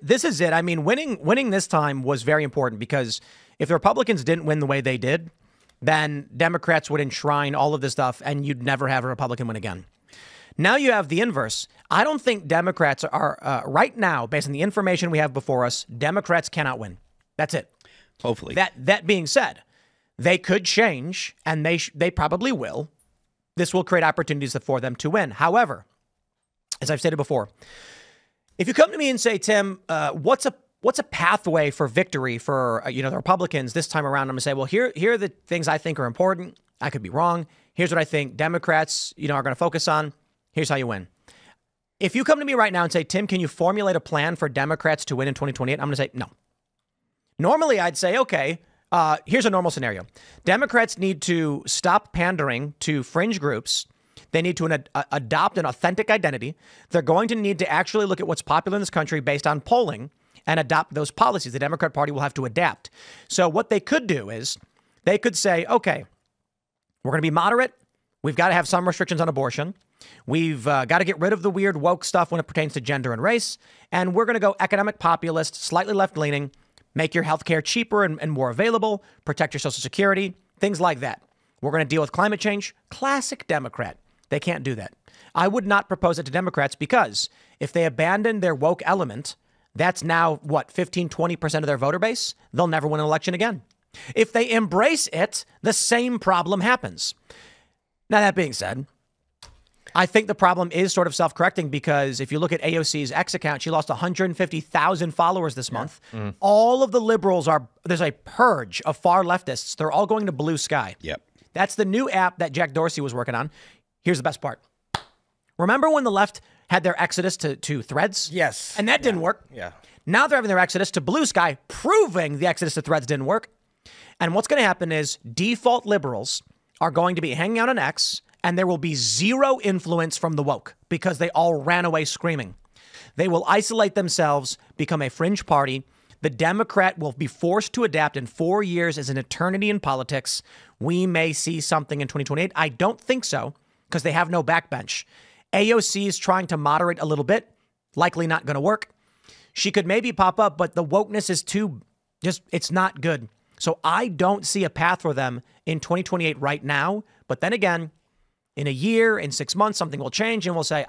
this is it. I mean, winning this time was very important because if the Republicans didn't win the way they did, then Democrats would enshrine all of this stuff and you'd never have a Republican win again. Now you have the inverse. I don't think Democrats are right now, based on the information we have before us, Democrats cannot win. That's it. Hopefully. That being said, they could change, and they probably will. This will create opportunities for them to win. However, as I've stated before, if you come to me and say, Tim, what's a pathway for victory for the Republicans this time around? I'm going to say, well, here are the things I think are important. I could be wrong. Here's what I think Democrats, are going to focus on. Here's how you win. If you come to me right now and say, Tim, can you formulate a plan for Democrats to win in 2028? I'm going to say no. Normally, I'd say, okay, here's a normal scenario. Democrats need to stop pandering to fringe groups. They need to adopt an authentic identity. They're going to need to actually look at what's popular in this country based on polling and adopt those policies. The Democrat Party will have to adapt. So what they could do is they could say, okay, we're going to be moderate. We've got to have some restrictions on abortion. We've got to get rid of the weird woke stuff when it pertains to gender and race. And we're going to go economic populist, slightly left-leaning, make your health care cheaper and more available, protect your Social Security, things like that. We're going to deal with climate change. Classic Democrat. They can't do that. I would not propose it to Democrats because if they abandon their woke element, that's now, 15, 20% of their voter base? They'll never win an election again. If they embrace it, the same problem happens. Now, that being said, I think the problem is sort of self-correcting because if you look at AOC's X account, she lost 150,000 followers this month. Mm-hmm. All of the liberals there's a purge of far leftists. They're all going to Blue Sky. Yep. That's the new app that Jack Dorsey was working on. Here's the best part. Remember when the left had their exodus to Threads? Yes. And that didn't work. Yeah. Now they're having their exodus to Blue Sky, proving the exodus to Threads didn't work. And what's going to happen is default liberals are going to be hanging out on X, and there will be zero influence from the woke because they all ran away screaming. They will isolate themselves, become a fringe party. The Democrat will be forced to adapt, and 4 years is an eternity in politics. We may see something in 2028. I don't think so because they have no backbench. AOC is trying to moderate a little bit, likely not going to work. She could maybe pop up, but the wokeness is it's not good. So I don't see a path for them in 2028 right now. But then again, in a year, in 6 months, something will change and we'll say,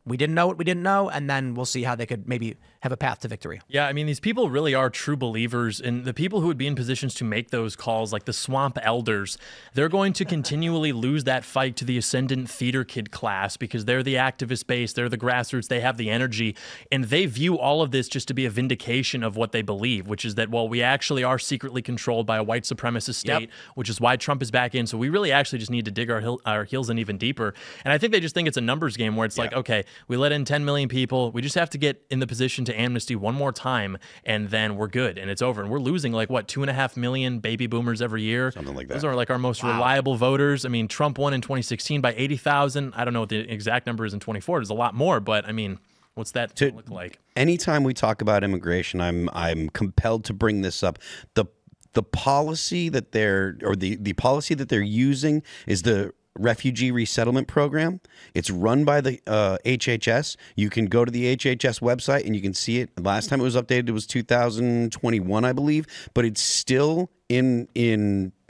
we didn't know what we didn't know. And then we'll see how they could maybe have a path to victory. Yeah, I mean, these people really are true believers. And the people who would be in positions to make those calls, like the swamp elders, they're going to continually lose that fight to the ascendant theater kid class because they're the activist base, they're the grassroots, they have the energy. And they view all of this just to be a vindication of what they believe, which is that, well, we actually are secretly controlled by a white supremacist state, which is why Trump is back in. So we really actually just need to dig our heels in even deeper. And I think they just think it's a numbers game where it's like, okay, we let in 10 million people. We just have to get in the position to amnesty one more time, and then we're good, and it's over. And we're losing 2.5 million baby boomers every year. Something like that. Those are our most reliable voters. I mean, Trump won in 2016 by 80,000. I don't know what the exact number is in 24. There's a lot more, but I mean, what's that look like? Anytime we talk about immigration, I'm compelled to bring this up. The policy that the policy that they're using is the Refugee Resettlement Program. It's run by the HHS. You can go to the HHS website and you can see it. Last time it was updated, it was 2021, I believe, but it's still in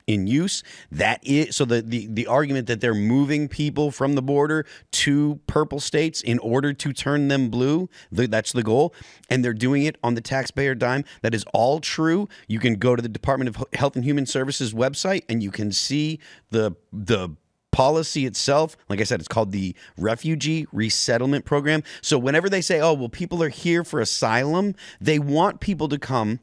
use. That is so the argument that they're moving people from the border to purple states in order to turn them blue, that's the goal, and they're doing it on the taxpayer dime. That is all true. You can go to the Department of Health and Human Services website and you can see the policy itself. Like I said, it's called the Refugee Resettlement Program. So whenever they say, oh, well, people are here for asylum, they want people to come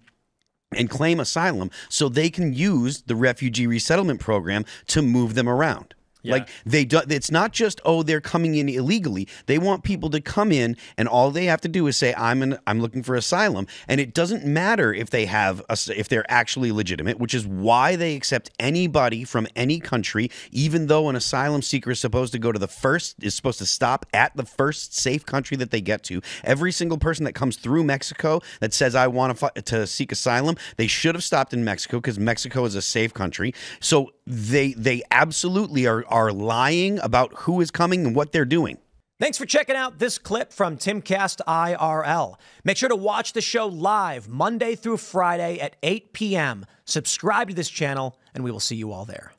and claim asylum so they can use the Refugee Resettlement Program to move them around. Yeah. Like it's not just, oh, they're coming in illegally. They want people to come in and all they have to do is say, I'm looking for asylum. And it doesn't matter if if they're actually legitimate, which is why they accept anybody from any country, even though an asylum seeker is supposed to stop at the first safe country that they get to. Every single person that comes through Mexico that says, I want to seek asylum, they should have stopped in Mexico because Mexico is a safe country. So they absolutely are lying about who is coming and what they're doing. Thanks for checking out this clip from Timcast IRL. Make sure to watch the show live Monday through Friday at 8 p.m. Subscribe to this channel, and we will see you all there.